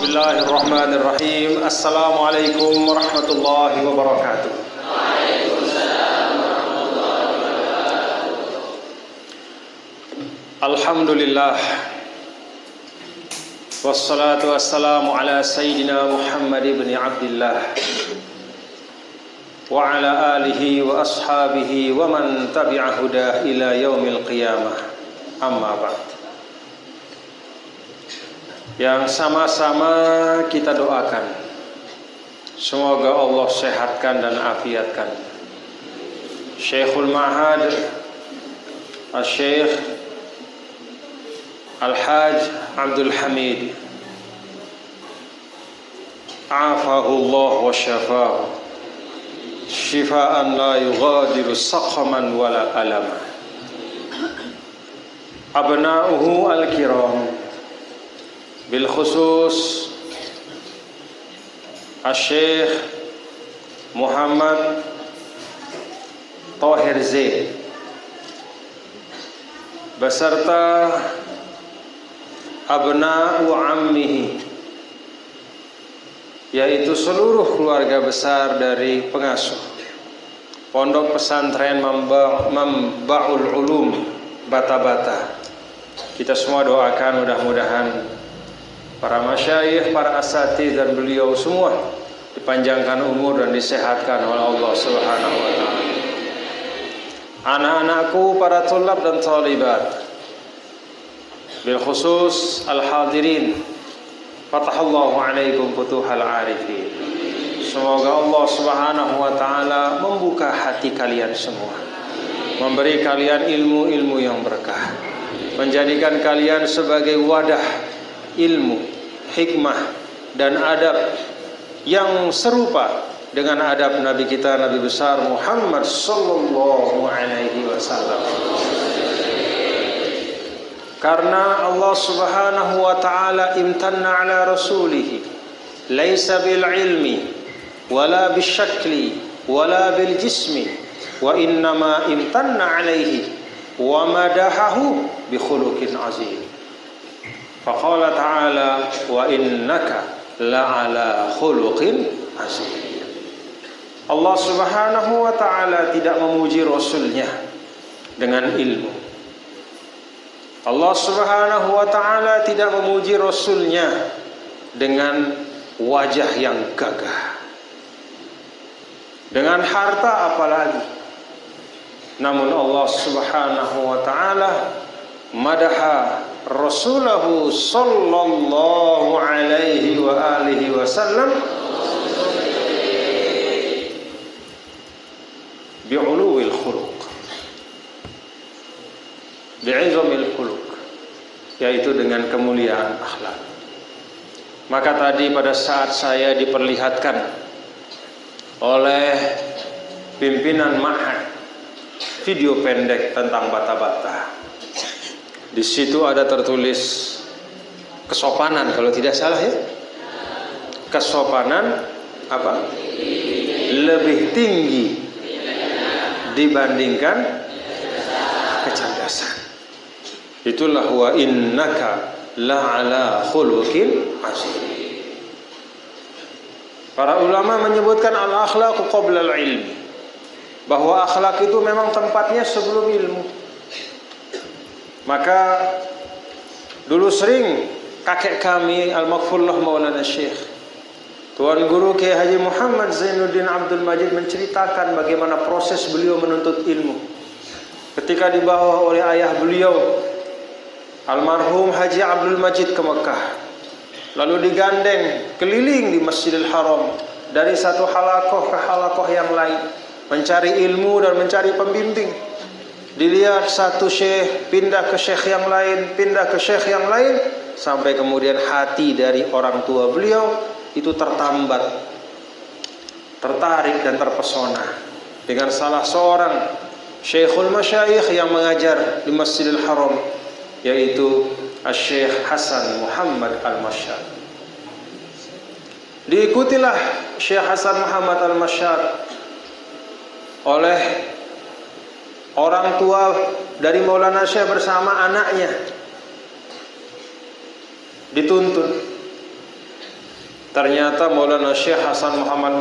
Bismillahirrahmanirrahim. Assalamualaikum warahmatullahi wabarakatuh. Alhamdulillah. Wassalatu wassalamu ala sayyidina Muhammad ibn Abdillah wa ala alihi wa ashabihi wa man tabi'a hudah ila yaumil qiyamah. Amma ba'd. Yang sama-sama kita doakan, semoga Allah sehatkan dan afiatkan Syekhul Ma'had Al-Syekh Al-Hajj Abdul Hamid, afahullah wa syafahu syifaan la yughadiru saqaman wala alama. Abna'uhu al-kiram, bil khusus Al-Syekh Muhammad Thohir Zaid beserta abna'u ammihi, yaitu seluruh keluarga besar dari pengasuh Pondok Pesantren Manba'ul Ulum Bata-Bata. Kita semua doakan mudah-mudahan para masyayikh, para asatidz dan beliau semua dipanjangkan umur dan disehatkan oleh Allah Subhanahu wa taala. Anak-anakku, para tulab dan talibat, bil khusus al-hadirin, fatahallahu alaikum futuhal arifin. Semoga Allah Subhanahu wa taala membuka hati kalian semua, memberi kalian ilmu-ilmu yang berkah, menjadikan kalian sebagai wadah ilmu, hikmah dan adab yang serupa dengan adab Nabi kita, Nabi besar Muhammad sallallahu alaihi wasallam. Karena Allah Subhanahu wa taala imtanna ala rasulih laisa bil ilmi wala bisyakli wala bil jismi wa innama imtanna alaihi wa madahahu bi khuluqin azim. Faqala ta'ala wa innaka la'ala khuluqin azim. Allah Subhanahu wa ta'ala tidak memuji Rasulnya dengan ilmu. Allah Subhanahu wa ta'ala tidak memuji Rasulnya dengan wajah yang gagah, dengan harta apalagi. Namun Allah Subhanahu wa ta'ala madaha Rasulahu sallallahu alaihi wa alihi wasallam bi'uluwil khuluq, bi'izamil khuluq, yaitu dengan kemuliaan akhlak. Maka tadi pada saat saya diperlihatkan oleh pimpinan Ma'had video pendek tentang bata-bata, di situ ada tertulis kesopanan, kalau tidak salah ya. Kesopanan apa? Lebih tinggi dibandingkan kecerdasan. Itulah wa innaka la'ala khuluqin azim. Para ulama menyebutkan al-akhlaqu qabla al-ilmi, bahwa akhlak itu memang tempatnya sebelum ilmu. Maka dulu sering kakek kami Al-Maghfurlah Maulana Syekh Tuan Guru Kiai Haji Muhammad Zainuddin Abdul Majid menceritakan bagaimana proses beliau menuntut ilmu ketika dibawa oleh ayah beliau almarhum Haji Abdul Majid ke Mekah, lalu digandeng keliling di Masjidil Haram dari satu halakoh ke halakoh yang lain, mencari ilmu dan mencari pembimbing. Dilihat satu syekh pindah ke syekh yang lain, pindah ke syekh yang lain, sampai kemudian hati dari orang tua beliau itu tertambat, tertarik dan terpesona dengan salah seorang syekhul masyayikh yang mengajar di Masjidil Haram, yaitu Syekh Hasan Muhammad Al-Masyad. Diikutilah Syekh Hasan Muhammad Al-Masyad oleh orang tua dari Maulana Syekh bersama anaknya, dituntun Ternyata Maulana Syekh Hasan Muhammad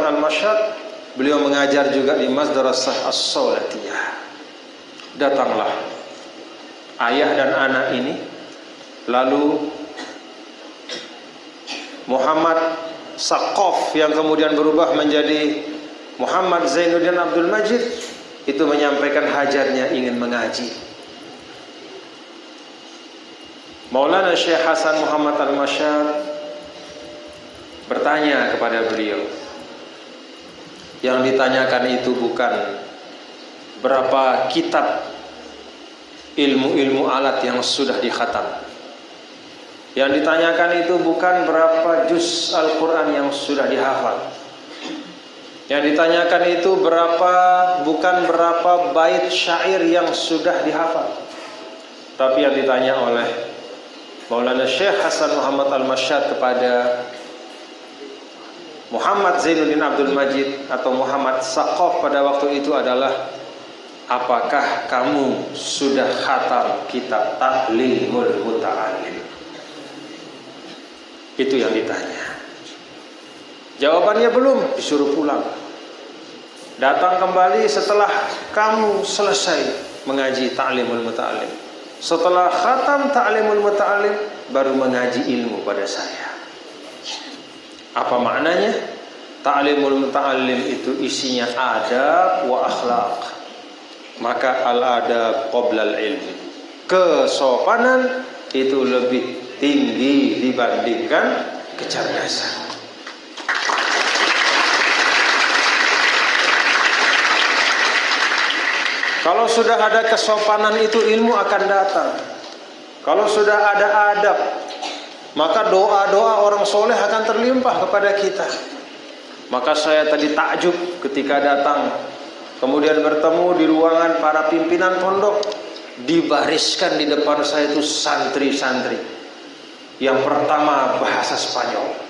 Al-Mashhad, beliau mengajar juga di Madrasah As-Saulatiyah. Datanglah ayah dan anak ini, lalu Muhammad Saqaf yang kemudian berubah menjadi Muhammad Zainuddin Abdul Majid itu menyampaikan hajatnya ingin mengaji. Maulana Syekh Hasan Muhammad Al-Mashhad bertanya kepada beliau. Yang ditanyakan itu bukan berapa kitab ilmu-ilmu alat yang sudah dikhatam. Yang ditanyakan itu bukan berapa juz Al-Quran yang sudah dihafal. Yang ditanyakan itu bukan berapa bait syair yang sudah dihafal. Tapi yang ditanya oleh Maulana Syekh Hasan Muhammad Al-Mashhad kepada Muhammad Zainuddin Abdul Majid atau Muhammad Saqaf pada waktu itu adalah, apakah kamu sudah khatam kitab Ta'limul Muta'allim? Itu yang ditanya. Jawabannya belum, disuruh pulang. Datang kembali setelah kamu selesai mengaji Ta'limul Muta'allim. Setelah khatam Ta'limul Muta'allim, baru mengaji ilmu pada saya. Apa maknanya? Ta'limul Muta'allim itu isinya adab wa akhlaq. Maka al-adab qabla al-ilm. Kesopanan itu lebih tinggi dibandingkan kecerdasan. Kalau sudah ada kesopanan itu ilmu akan datang. Kalau sudah ada adab, maka doa-doa orang soleh akan terlimpah kepada kita. Maka saya tadi takjub ketika datang, kemudian bertemu di ruangan para pimpinan pondok. Dibariskan di depan saya itu santri-santri. Yang pertama bahasa Spanyol,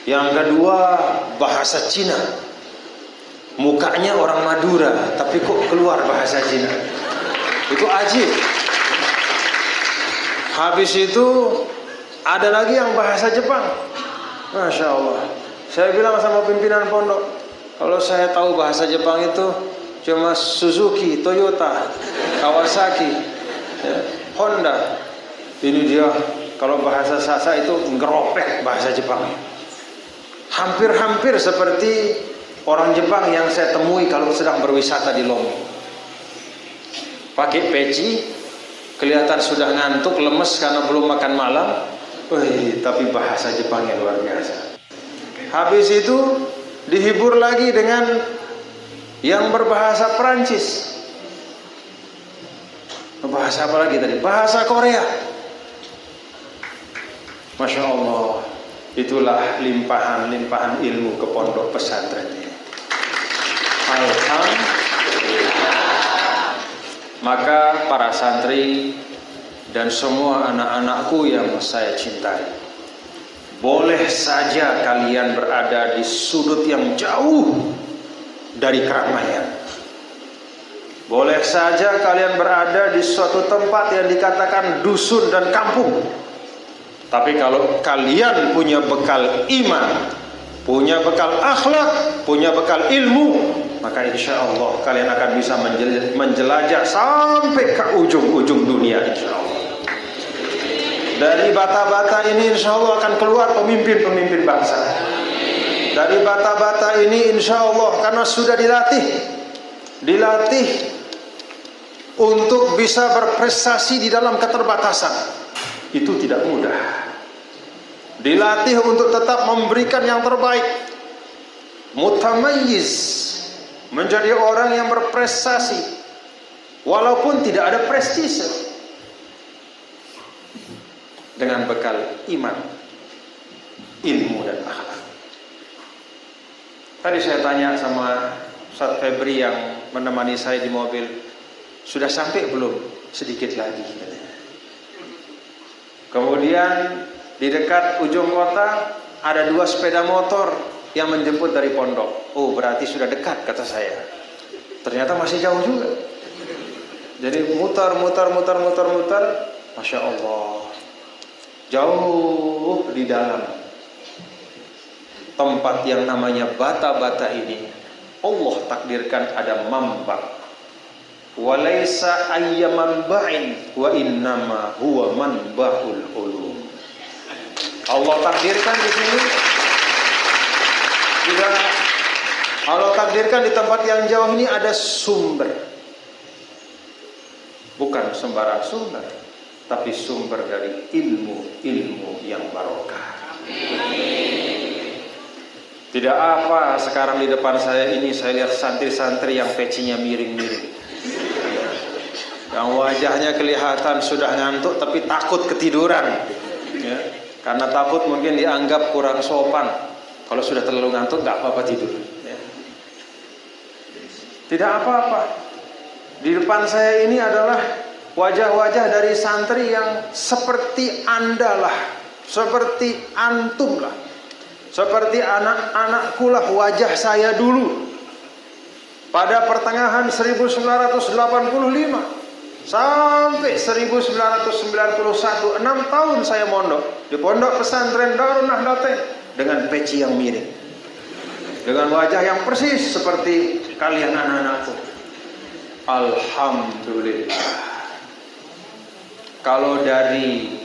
yang kedua bahasa Cina. Mukanya orang Madura, tapi kok keluar bahasa Cina. Itu ajib. Habis itu ada lagi yang bahasa Jepang. Masya Allah. Saya bilang sama pimpinan pondok, kalau saya tahu bahasa Jepang itu cuma Suzuki, Toyota, Kawasaki, Honda. Ini dia kalau bahasa Sasa itu ngeropek bahasa Jepang. Hampir-hampir seperti orang Jepang yang saya temui kalau sedang berwisata di Lombok. Pakai peci, kelihatan sudah ngantuk, lemes karena belum makan malam. Tapi bahasa Jepangnya luar biasa. Habis itu dihibur lagi dengan yang berbahasa Perancis. Bahasa apa lagi tadi? Bahasa Korea. Masya Allah. Itulah limpahan-limpahan ilmu ke pondok pesantren ini. Alhamdulillah. Maka para santri dan semua anak-anakku yang saya cintai, boleh saja kalian berada di sudut yang jauh dari keramaian. Boleh saja kalian berada di suatu tempat yang dikatakan dusun dan kampung. Tapi kalau kalian punya bekal iman, punya bekal akhlak, punya bekal ilmu, maka insya Allah kalian akan bisa menjelajah sampai ke ujung-ujung dunia insya Allah. Dari bata-bata ini insya Allah akan keluar pemimpin-pemimpin bangsa. Dari bata-bata ini insya Allah, karena sudah dilatih untuk bisa berprestasi di dalam keterbatasan. Itu tidak mudah. Dilatih untuk tetap memberikan yang terbaik, mutamayyiz, menjadi orang yang berprestasi walaupun tidak ada prestise, dengan bekal iman, ilmu dan akhlak. Tadi saya tanya sama Ustaz Febri yang menemani saya di mobil, sudah sampai belum? Sedikit lagi. Kemudian di dekat ujung kota ada 2 sepeda motor yang menjemput dari pondok. Oh, berarti sudah dekat, kata saya. Ternyata masih jauh juga. Jadi mutar. Masya Allah. jauh di dalam tempat yang namanya bata-bata ini, Allah takdirkan ada mamba. Walaysa ayyaman ba'in wa innama huwa manbahul ulum. Allah takdirkan di sini juga, Allah takdirkan di tempat yang jauh ini ada sumber. Bukan sembarang sumber, tapi sumber dari ilmu yang barokah. Tidak apa sekarang di depan saya ini saya lihat santri-santri yang pecinya miring-miring, yang wajahnya kelihatan sudah ngantuk tapi takut ketiduran, ya. Karena takut mungkin dianggap kurang sopan. Kalau sudah terlalu ngantuk nggak apa-apa tidur, ya. Tidak apa-apa. Di depan saya ini adalah wajah-wajah dari santri yang seperti Anda lah, seperti antum lah, seperti anak-anakku lah wajah saya dulu. Pada pertengahan 1985 sampai 1991, 6 tahun saya mondok di pondok pesantren Darun Nahdlatain dengan peci yang miring, dengan wajah yang persis seperti kalian anak-anakku. Alhamdulillah, kalau dari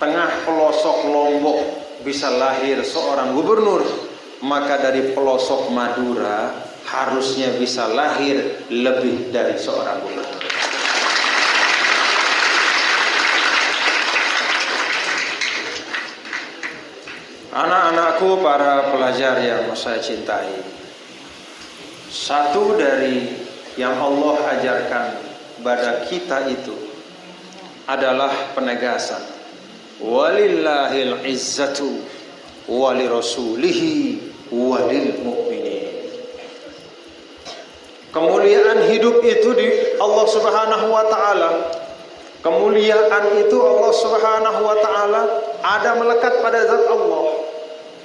tengah pelosok Lombok bisa lahir seorang gubernur, maka dari pelosok Madura harusnya bisa lahir lebih dari seorang gubernur. Anak-anakku, para pelajar yang saya cintai, satu dari yang Allah ajarkan pada kita itu adalah penegasan walillahil izzatu walirasulihi walil mu'minin. Kemuliaan hidup itu di Allah Subhanahu wa taala. Kemuliaan itu Allah Subhanahu wa taala ada melekat pada zat Allah.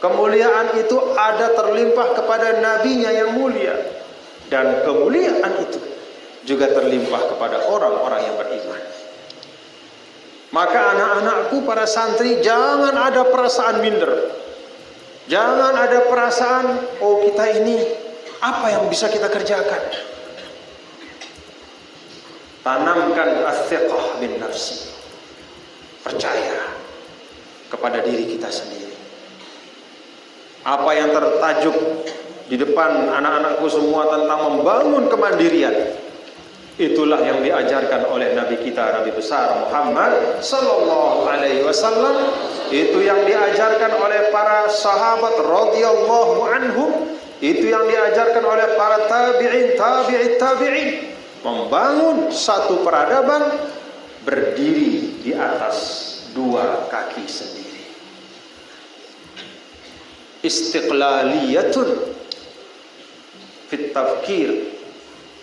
Kemuliaan itu ada terlimpah kepada nabinya yang mulia. Dan kemuliaan itu juga terlimpah kepada orang-orang yang beriman. Maka anak-anakku, para santri, jangan ada perasaan minder. Jangan ada perasaan, oh kita ini apa yang bisa kita kerjakan. Tanamkan as-thiqah bin nafsi. Percaya kepada diri kita sendiri. Apa yang tertajuk di depan anak-anakku semua tentang membangun kemandirian, itulah yang diajarkan oleh Nabi kita, Nabi besar Muhammad sallallahu alaihi wasallam. Itu yang diajarkan oleh para sahabat radhiyallahu anhum. Itu yang diajarkan oleh para tabi'in. Membangun satu peradaban berdiri di atas dua kaki sendiri. Istiqlaliyatun fit tafkir,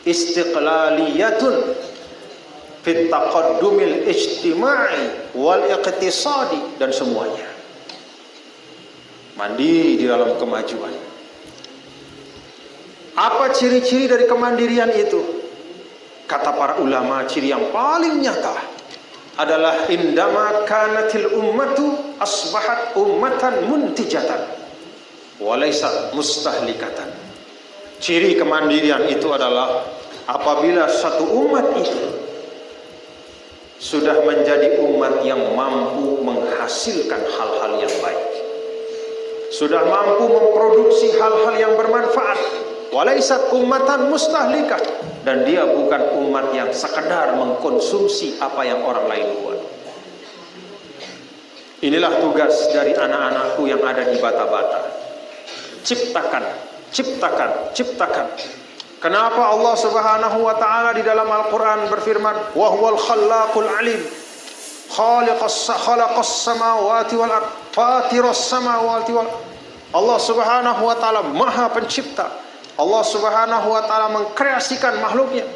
istiqlaliyatun fit taqaddumil ijtima'i wal iqtisadi, dan semuanya mandiri di dalam kemajuan. Apa ciri-ciri dari kemandirian itu? Kata para ulama, ciri yang paling nyata adalah indama kanatil ummatu asbahat ummatan muntijatan walaysat mustahlikatan. Ciri kemandirian itu adalah apabila satu umat itu sudah menjadi umat yang mampu menghasilkan hal-hal yang baik, sudah mampu memproduksi hal-hal yang bermanfaat, walaisat ummatan mustahlikah, dan dia bukan umat yang sekedar mengkonsumsi apa yang orang lain buat. Inilah tugas dari anak-anakku yang ada di bata-bata. Ciptakan. Kenapa Allah Subhanahu wa taala di dalam Al-Qur'an berfirman, "Wa huwal khallaqul alim, khalaqas samawati wal ard, fatiras samawati wal." Allah Subhanahu wa taala Maha Pencipta. Allah Subhanahu wa taala mengkreasikan makhluknya.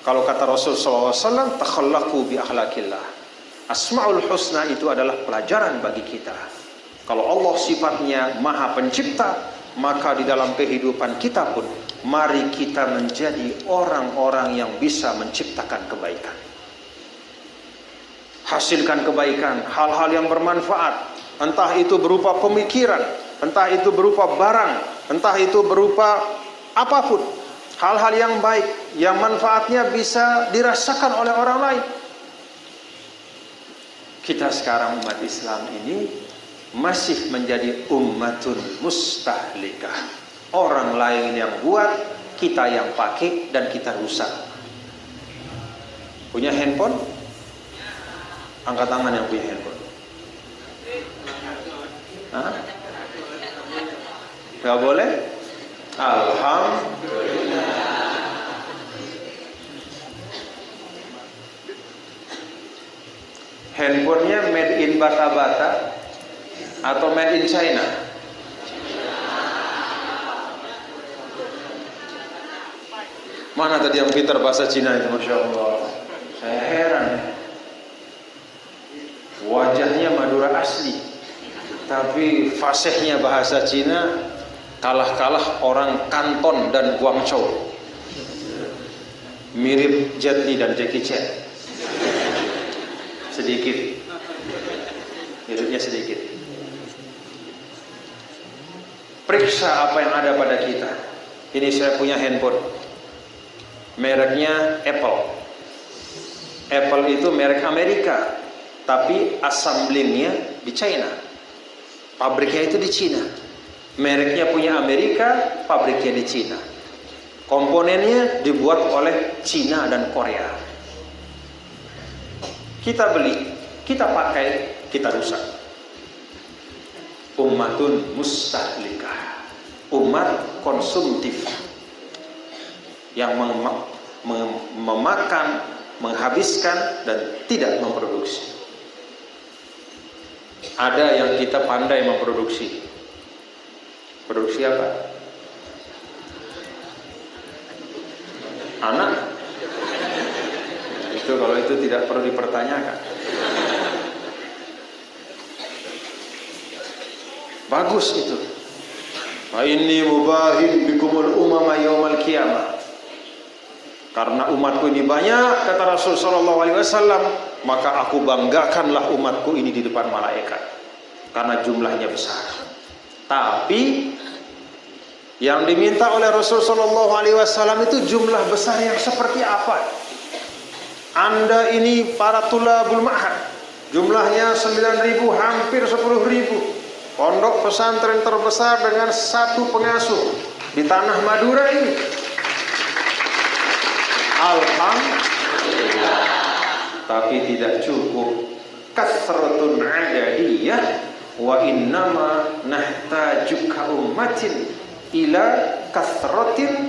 Kalau kata Rasul sallallahu alaihi wasallam, "Takhallaqu bi akhlaqillah." Asmaul Husna itu adalah pelajaran bagi kita. Kalau Allah sifatnya Maha Pencipta, maka di dalam kehidupan kita pun mari kita menjadi orang-orang yang bisa menciptakan kebaikan. hasilkan kebaikan, hal-hal yang bermanfaat, entah itu berupa pemikiran, entah itu berupa barang, entah itu berupa apapun, hal-hal yang baik yang manfaatnya bisa dirasakan oleh orang lain. Kita sekarang umat Islam ini masih menjadi ummatun mustahlikah. Orang lain yang buat, kita yang pakai dan kita rusak. Punya handphone? Angkat tangan yang punya handphone. Hah? Gak boleh? Alhamdulillah. Handphonenya made in bata-bata atau made in China? Mana tadi yang pintar bahasa Cina itu, Masya Allah. Saya heran ya. Wajahnya Madura asli, tapi fasihnya bahasa Cina kalah-kalah orang Kanton dan Guangzhou. Mirip Jet Li dan Jackie Chan. Sedikit. Miripnya sedikit. Periksa apa yang ada pada kita. Ini saya punya handphone. Mereknya Apple. Apple itu merek Amerika, tapi assemblingnya di China. Pabriknya itu di China. Mereknya punya Amerika, pabriknya di China. Komponennya dibuat oleh China dan Korea. Kita beli, kita pakai, kita rusak. Ummatun mustahlikah. Umat konsumtif yang memakan, menghabiskan dan tidak memproduksi. Ada yang kita pandai memproduksi. Produksi apa? Anak. Itu kalau itu tidak perlu dipertanyakan. Bagus itu. Fa inni mubahin bikumul umama yaumal qiyamah. Karena umatku ini banyak, kata Rasul sallallahu alaihi wasallam, maka aku banggakanlah umatku ini di depan malaikat. Karena jumlahnya besar. Tapi yang diminta oleh Rasul sallallahu alaihi wasallam itu jumlah besar yang seperti apa? Anda ini para tulabul ma'had, jumlahnya 9.000, hampir 10.000. Pondok pesantren terbesar dengan satu pengasuh di tanah Madura ini. Alhamdulillah. Tapi tidak cukup. Kasratun adadiyah wa innama nahtaju ka ummatin ila kasratin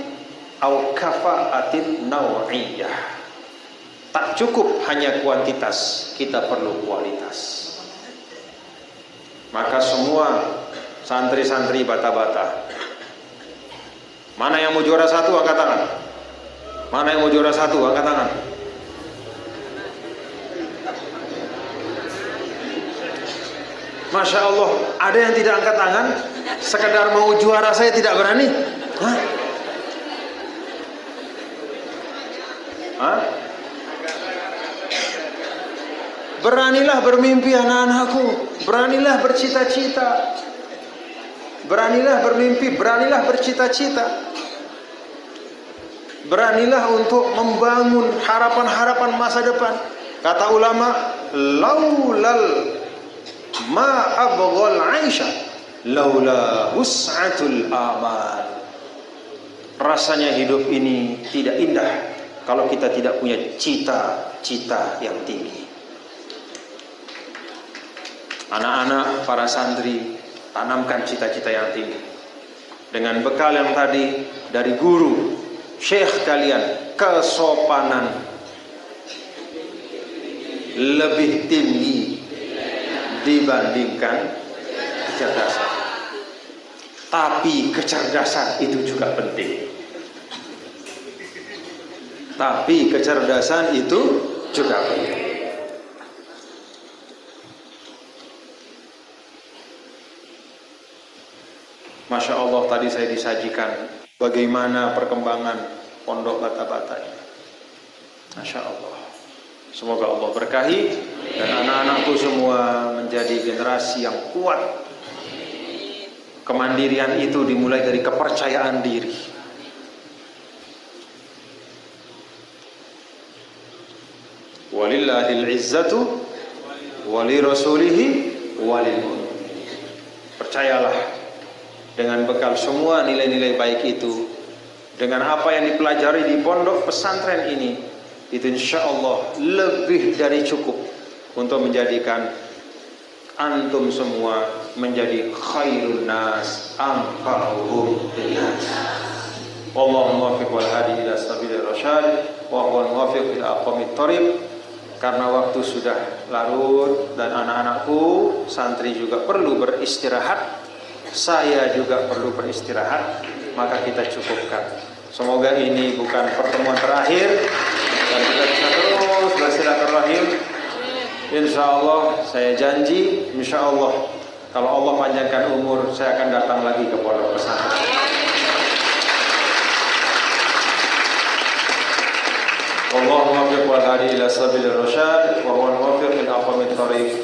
au kafaatin naw'iyah. Tak cukup hanya kuantitas, kita perlu kualitas. Maka semua santri-santri bata-bata, mana yang mau juara satu angkat tangan? Mana yang mau juara satu angkat tangan? Masya Allah, ada yang tidak angkat tangan, sekedar mau juara saya tidak berani. Hah? Hah? Beranilah bermimpi anak-anakku, beranilah bercita-cita, beranilah bermimpi, beranilah bercita-cita, beranilah untuk membangun harapan-harapan masa depan. Kata ulama, laulal ma abghal aisha laula wus'atul amal. Rasanya hidup ini tidak indah kalau kita tidak punya cita-cita yang tinggi. Anak-anak, para santri, tanamkan cita-cita yang tinggi. Dengan bekal yang tadi dari guru, syekh kalian, kesopanan lebih tinggi dibandingkan kecerdasan. Tapi kecerdasan itu juga penting. Tapi kecerdasan itu juga penting. Masya Allah, tadi saya disajikan bagaimana perkembangan pondok bata-bata ini. Masya Allah. Semoga Allah berkahi dan anak-anakku semua menjadi generasi yang kuat. Kemandirian itu dimulai dari kepercayaan diri. Walillahil izzatu wali rasulihi walil mu'minin. Percayalah, dengan bekal semua nilai-nilai baik itu, dengan apa yang dipelajari di pondok pesantren ini, itu insya Allah lebih dari cukup untuk menjadikan antum semua menjadi khairun nas anfa'uhum linnas. Wallahu muwaffiq wal hadi ila sabilir rasyad wa huwal muwaffiq ila aqwamit thoriq. Karena waktu sudah larut dan anak-anakku santri juga perlu beristirahat, saya juga perlu beristirahat, maka kita cukupkan. Semoga ini bukan pertemuan terakhir dan kita bisa terus bersilaturahim. Insya Allah, saya janji, insya Allah, kalau Allah panjangkan umur, saya akan datang lagi ke pondok pesantren. Wallahu muwaffiq wal hadi ila sabilir rasyad wa huwal muwaffiq lil aqwamit thoriq.